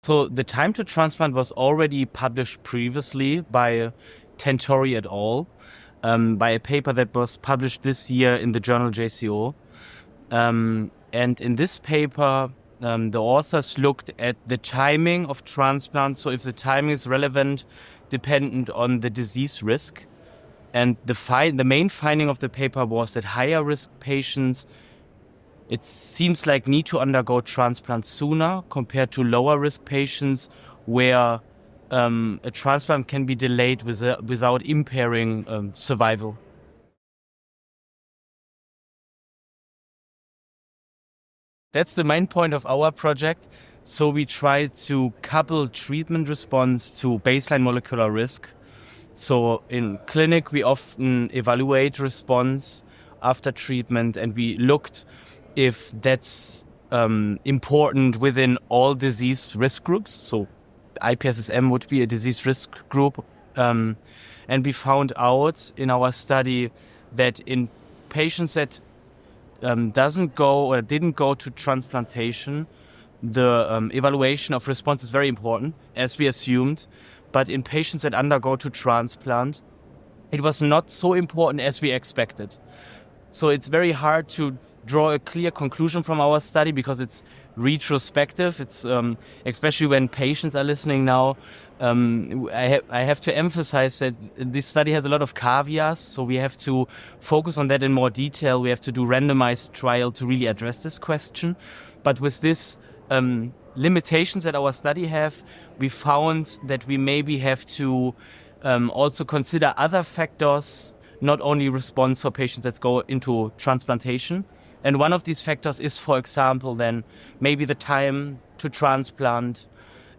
So the time to transplant was already published previously by Tentori et al. By a paper that was published this year in the journal JCO. And in this paper, the authors looked at the timing of transplant. So if the timing is relevant, dependent on the disease risk. And the main finding of the paper was that higher risk patients, it seems like, need to undergo transplant sooner compared to lower risk patients where a transplant can be delayed without impairing survival. That's the main point of our project. So we try to couple treatment response to baseline molecular risk. So in clinic, we often evaluate response after treatment, and we looked if that's important within all disease risk groups. So IPSSM would be a disease risk group. And we found out in our study that in patients that didn't go to transplantation, the evaluation of response is very important, as we assumed. But in patients that undergo to transplant, it was not so important as we expected. So it's very hard to draw a clear conclusion from our study because it's retrospective. It's especially when patients are listening now. I have to emphasize that this study has a lot of caveats, so we have to focus on that in more detail. We have to do randomized trial to really address this question. But with this limitations that our study have, we found that we maybe have to also consider other factors, not only response for patients that go into transplantation. And one of these factors is, for example, then maybe the time to transplant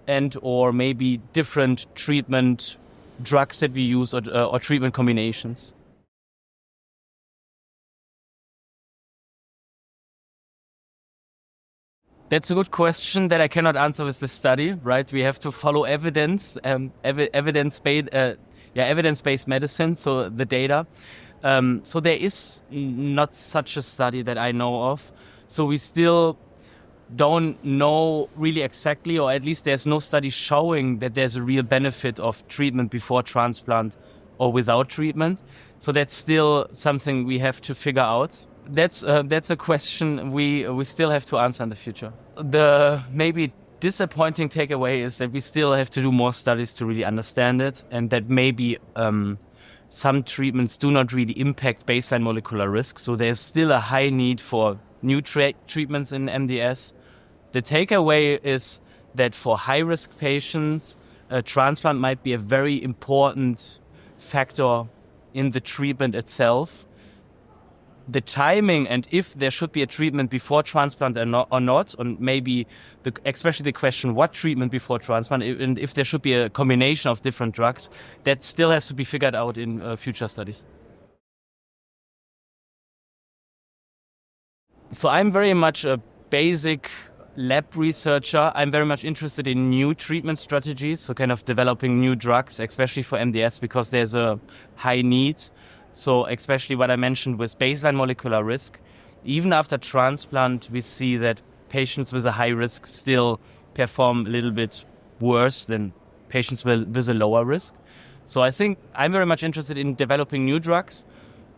and or maybe different treatment drugs that we use or treatment combinations. That's a good question that I cannot answer with this study, right? We have to follow evidence, evidence-based medicine, so the data. So there is not such a study that I know of. So we still don't know really exactly, or at least there's no study showing that there's a real benefit of treatment before transplant or without treatment. So that's still something we have to figure out. That's a question we still have to answer in the future. The maybe disappointing takeaway is that we still have to do more studies to really understand it, and that maybe some treatments do not really impact baseline molecular risk. So there's still a high need for new treatments in MDS. The takeaway is that for high-risk patients, a transplant might be a very important factor in the treatment itself. The timing and if there should be a treatment before transplant or not, and maybe especially the question what treatment before transplant, and if there should be a combination of different drugs, that still has to be figured out in future studies. So I'm very much a basic lab researcher. I'm very much interested in new treatment strategies, so kind of developing new drugs, especially for MDS, because there's a high need. So especially what I mentioned with baseline molecular risk, even after transplant, we see that patients with a high risk still perform a little bit worse than patients with a lower risk. So I think I'm very much interested in developing new drugs,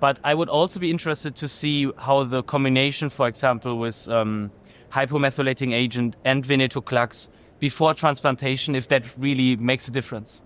but I would also be interested to see how the combination, for example, with hypomethylating agent and venetoclax before transplantation, if that really makes a difference.